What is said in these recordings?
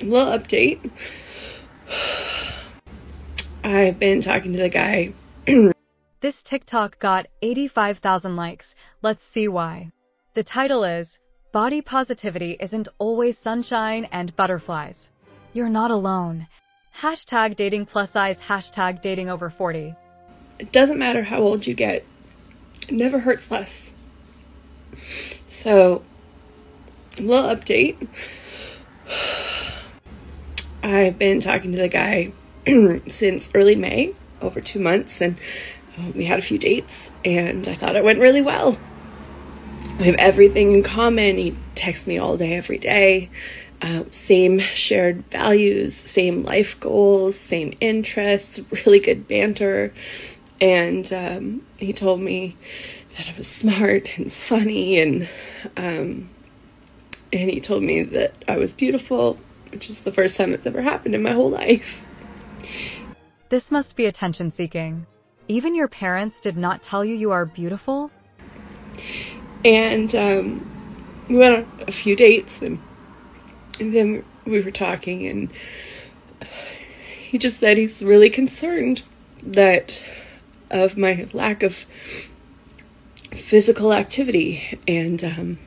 A little update. I've been talking to the guy. This TikTok got 85,000 likes. Let's see why. The title is, Body Positivity Isn't Always Sunshine and Butterflies. You're not alone. Hashtag dating plus size, hashtag dating over 40. It doesn't matter how old you get. It never hurts less. So, a little update. I've been talking to the guy since early May, over 2 months, and we had a few dates, and I thought it went really well. We have everything in common. He texts me all day, every day. Same shared values, same life goals, same interests, really good banter. And he told me that I was smart and funny, and he told me that I was beautiful, which is the first time it's ever happened in my whole life. This must be attention-seeking. Even your parents did not tell you you are beautiful? And we went on a few dates, and then we were talking, and he just said he's really concerned that of my lack of physical activity, and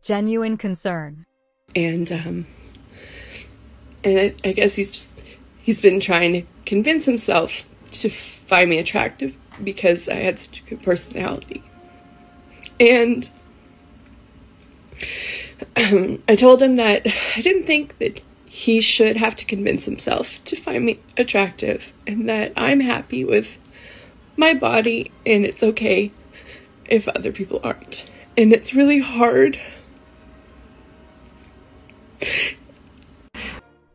genuine concern. And I guess he's been trying to convince himself to find me attractive because I had such a good personality. And I told him that I didn't think that he should have to convince himself to find me attractive, and that I'm happy with my body, and it's okay if other people aren't. And it's really hard.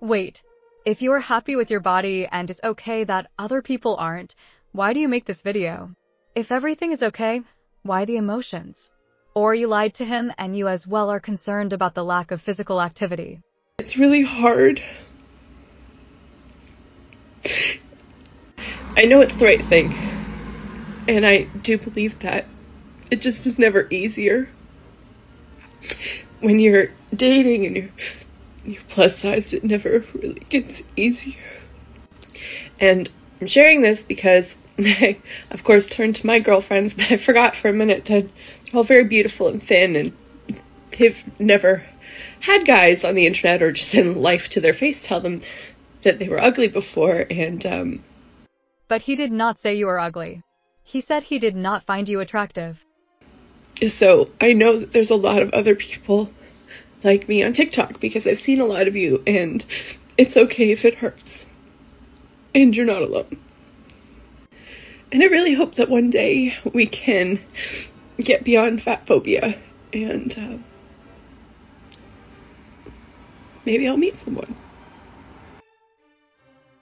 Wait, if you are happy with your body and it's okay that other people aren't, why do you make this video? If everything is okay, why the emotions? Or you lied to him and you as well are concerned about the lack of physical activity. It's really hard. I know it's the right thing, and I do believe that. It just is never easier. When you're dating and you're plus sized, it never really gets easier. And I'm sharing this because I, of course, turned to my girlfriends, but I forgot for a minute that they're all very beautiful and thin, and they've never had guys on the internet or just in life to their face tell them that they were ugly before. And But he did not say you were ugly. He said he did not find you attractive. So I know that there's a lot of other people like me on TikTok because I've seen a lot of you, and it's okay if it hurts. And you're not alone. And I really hope that one day we can get beyond fat-phobia, and maybe I'll meet someone.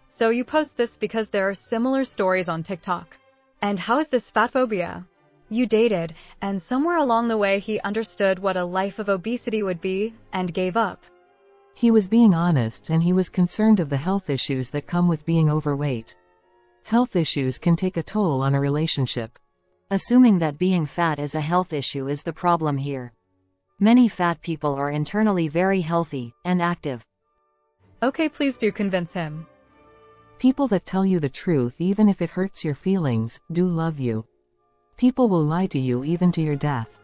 So you post this because there are similar stories on TikTok. And how is this fat-phobia? You dated, and somewhere along the way he understood what a life of obesity would be, and gave up. He was being honest, and he was concerned of the health issues that come with being overweight. Health issues can take a toll on a relationship. Assuming that being fat is a health issue is the problem here. Many fat people are internally very healthy and active. Okay, please do convince him. People that tell you the truth even if it hurts your feelings, do love you. People will lie to you even to your death.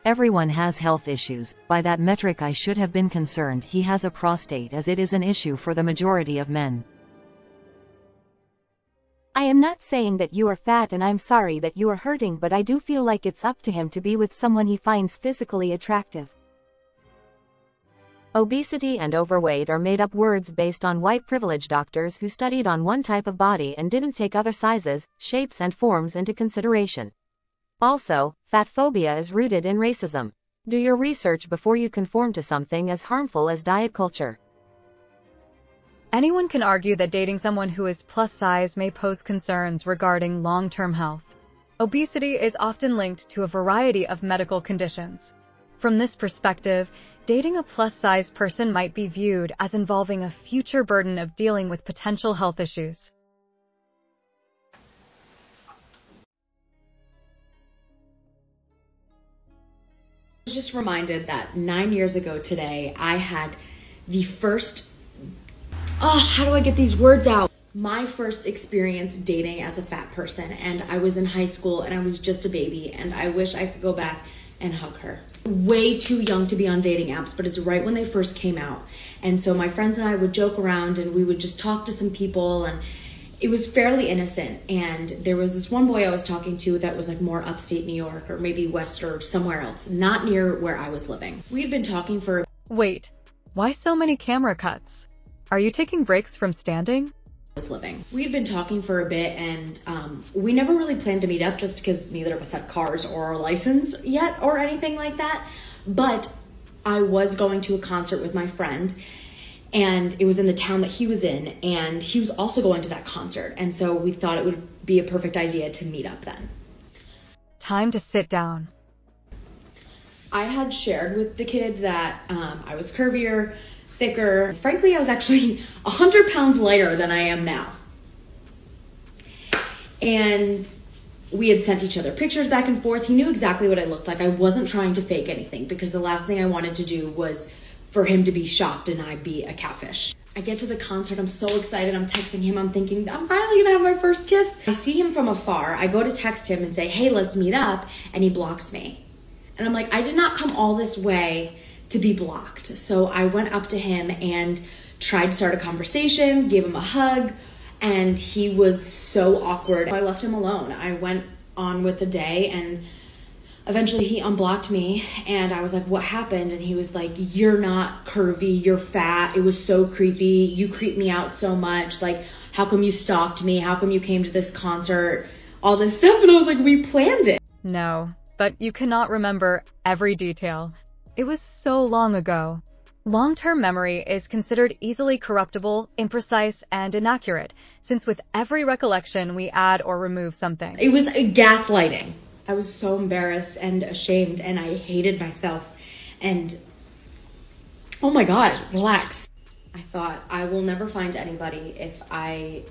Everyone has health issues. By that metric I should have been concerned he has a prostate, as it is an issue for the majority of men. I am not saying that you are fat and I'm sorry that you are hurting, but I do feel like it's up to him to be with someone he finds physically attractive. Obesity and overweight are made-up words based on white privilege doctors who studied on one type of body and didn't take other sizes, shapes and forms into consideration. Also, fat phobia is rooted in racism. Do your research before you conform to something as harmful as diet culture. Anyone can argue that dating someone who is plus size may pose concerns regarding long-term health. Obesity is often linked to a variety of medical conditions. From this perspective, dating a plus-size person might be viewed as involving a future burden of dealing with potential health issues. I was just reminded that 9 years ago today, I had the first, how do I get these words out? My first experience dating as a fat person, and I was in high school and I was just a baby, and I wish I could go back and hug her. Way too young to be on dating apps, but it's right when they first came out. And so my friends and I would joke around and we would just talk to some people, and it was fairly innocent. And there was this one boy I was talking to that was like more upstate New York, or maybe west or somewhere else, not near where I was living. We had been talking for... Wait, why so many camera cuts? Are you taking breaks from standing? We had been talking for a bit, and we never really planned to meet up just because neither of us had cars or a license yet or anything like that. But I was going to a concert with my friend, and it was in the town that he was in, and he was also going to that concert. And so we thought it would be a perfect idea to meet up then. Time to sit down. I had shared with the kid that I was curvier, thicker. Frankly, I was actually 100 pounds lighter than I am now. And we had sent each other pictures back and forth. He knew exactly what I looked like. I wasn't trying to fake anything, because the last thing I wanted to do was for him to be shocked and I be a catfish. I get to the concert, I'm so excited, I'm texting him, I'm thinking, I'm finally gonna have my first kiss. I see him from afar, I go to text him and say, hey, let's meet up, and he blocks me. And I'm like, I did not come all this way to be blocked. So I went up to him and tried to start a conversation, gave him a hug, and he was so awkward. I left him alone. I went on with the day, and eventually he unblocked me, and I was like, what happened? And he was like, you're not curvy, you're fat. It was so creepy. You creep me out so much. Like, how come you stalked me? How come you came to this concert? All this stuff. And I was like, we planned it. No, but you cannot remember every detail. It was so long ago. Long-term memory is considered easily corruptible, imprecise, and inaccurate, since with every recollection we add or remove something. It was gaslighting. I was so embarrassed and ashamed, and I hated myself. And oh my God, relax. I thought, I will never find anybody if I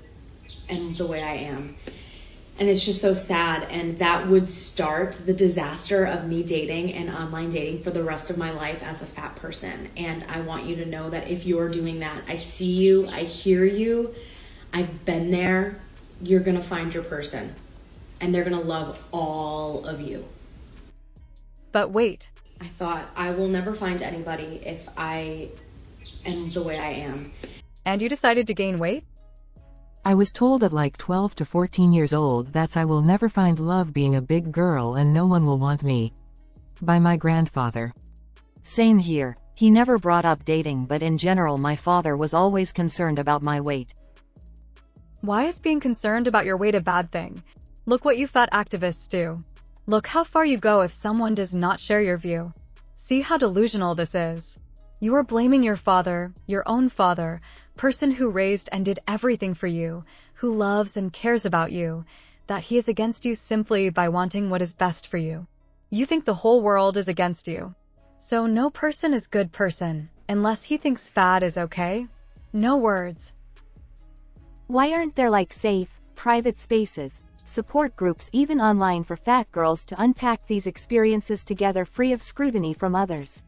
am the way I am. And it's just so sad, and that would start the disaster of me dating and online dating for the rest of my life as a fat person. And I want you to know that if you're doing that, I see you, I hear you, I've been there. You're gonna find your person, and they're gonna love all of you. But wait. I thought, I will never find anybody if I am the way I am. And you decided to gain weight? I was told at like 12 to 14 years old that I will never find love being a big girl and no one will want me. By my grandfather. Same here. He never brought up dating, but in general my father was always concerned about my weight. Why is being concerned about your weight a bad thing? Look what you fat activists do. Look how far you go if someone does not share your view. See how delusional this is. You are blaming your father, your own father, person who raised and did everything for you, who loves and cares about you, that he is against you simply by wanting what is best for you. You think the whole world is against you. So no person is good person, unless he thinks fat is okay. No words. Why aren't there like safe, private spaces, support groups even online for fat girls to unpack these experiences together free of scrutiny from others?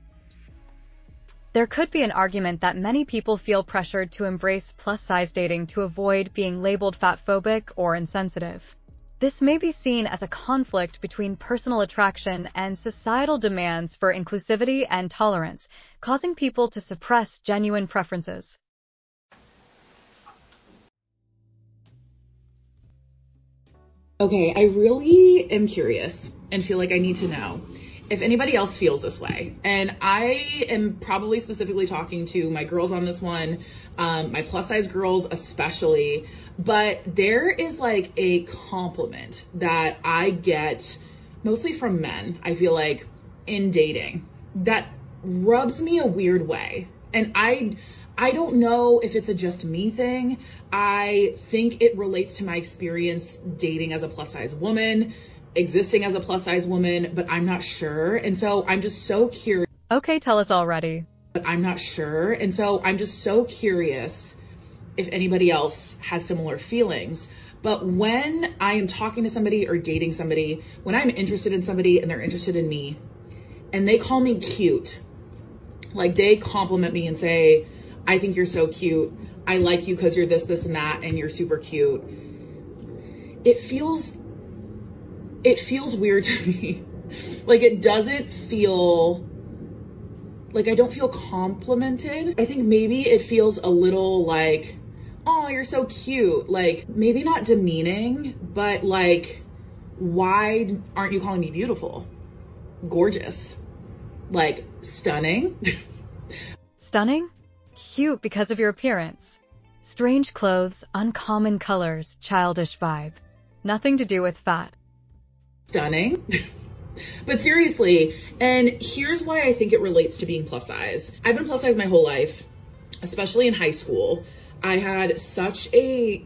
There could be an argument that many people feel pressured to embrace plus-size dating to avoid being labeled fat-phobic or insensitive. This may be seen as a conflict between personal attraction and societal demands for inclusivity and tolerance, causing people to suppress genuine preferences. Okay, I really am curious and feel like I need to know if anybody else feels this way. And I am probably specifically talking to my girls on this one, my plus size girls especially, but there is like a compliment that I get mostly from men, I feel like, in dating that rubs me a weird way. And I don't know if it's a just me thing. I think it relates to my experience dating as a plus size woman, existing as a plus size woman, but I'm not sure. And so I'm just so curious. Okay, tell us already. But I'm not sure. And so I'm just so curious if anybody else has similar feelings. But when I am talking to somebody or dating somebody, when I'm interested in somebody and they're interested in me and they call me cute, like they compliment me and say, I think you're so cute. I like you because you're this, this, and that, and you're super cute. It feels weird to me. Like, it doesn't feel like I don't feel complimented. I think maybe it feels a little like, oh, you're so cute. Like, maybe not demeaning, but like, why aren't you calling me beautiful? Gorgeous. Like, stunning. Stunning? Cute because of your appearance. Strange clothes, uncommon colors, childish vibe. Nothing to do with fat. Stunning. But seriously, and here's why I think it relates to being plus size. I've been plus size my whole life, especially in high school. I had such a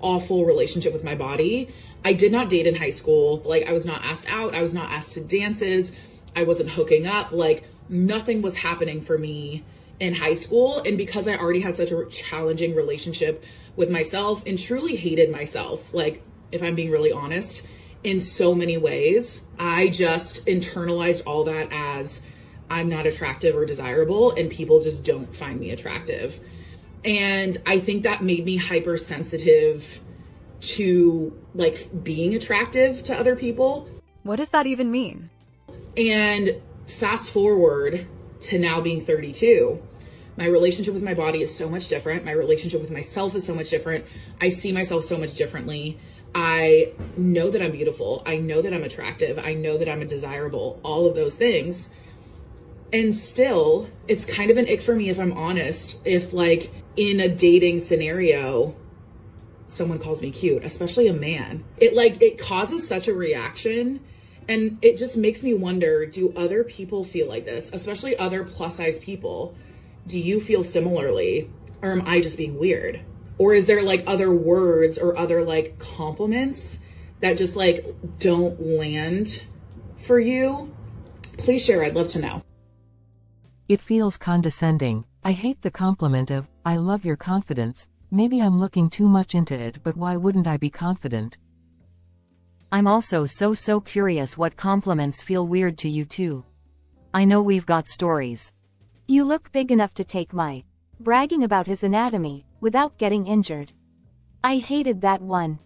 awful relationship with my body. I did not date in high school. Like, I was not asked out. I was not asked to dances. I wasn't hooking up. Like, nothing was happening for me in high school. And because I already had such a challenging relationship with myself and truly hated myself, like, if I'm being really honest, in so many ways, I just internalized all that as I'm not attractive or desirable and people just don't find me attractive. And I think that made me hypersensitive to like being attractive to other people. What does that even mean? And fast forward to now being 32. My relationship with my body is so much different. My relationship with myself is so much different. I see myself so much differently. I know that I'm beautiful. I know that I'm attractive. I know that I'm a desirable, all of those things. And still, it's kind of an ick for me, if I'm honest, if like in a dating scenario, someone calls me cute, especially a man. It causes such a reaction. And it just makes me wonder, do other people feel like this, especially other plus size people? Do you feel similarly? Or am I just being weird? Or is there like other words or other like compliments that just like don't land for you? Please share. I'd love to know. It feels condescending. I hate the compliment of, I love your confidence. Maybe I'm looking too much into it, but why wouldn't I be confident? I'm also so curious what compliments feel weird to you too. I know we've got stories. You look big enough to take my bragging about his anatomy without getting injured. I hated that one.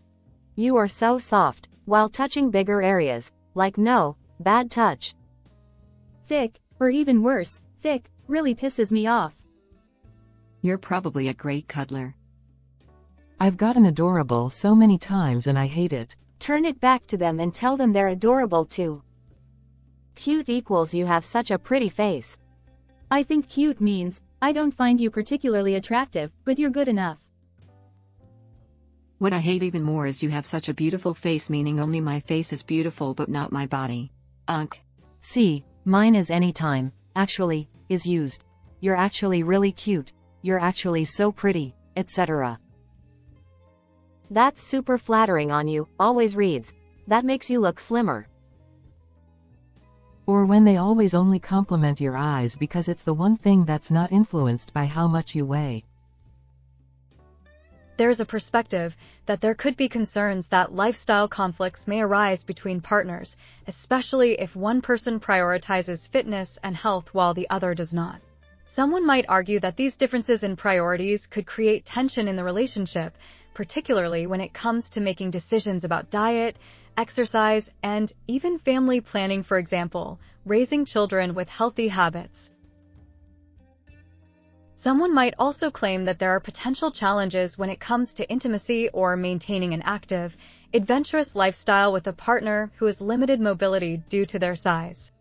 You are so soft while touching bigger areas, like no, bad touch. Thick, or even worse, thick, really pisses me off. You're probably a great cuddler. I've gotten adorable so many times and I hate it. Turn it back to them and tell them they're adorable too. Cute equals you have such a pretty face. I think cute means, I don't find you particularly attractive, but you're good enough. What I hate even more is you have such a beautiful face, meaning only my face is beautiful but not my body. See, mine is anytime, actually, is used. You're actually really cute. You're actually so pretty, etc. That's super flattering on you, always reads. That makes you look slimmer. Or when they always only compliment your eyes because it's the one thing that's not influenced by how much you weigh. There's a perspective that there could be concerns that lifestyle conflicts may arise between partners, especially if one person prioritizes fitness and health while the other does not. Someone might argue that these differences in priorities could create tension in the relationship, particularly when it comes to making decisions about diet, exercise, and even family planning, for example, raising children with healthy habits. Someone might also claim that there are potential challenges when it comes to intimacy or maintaining an active, adventurous lifestyle with a partner who has limited mobility due to their size.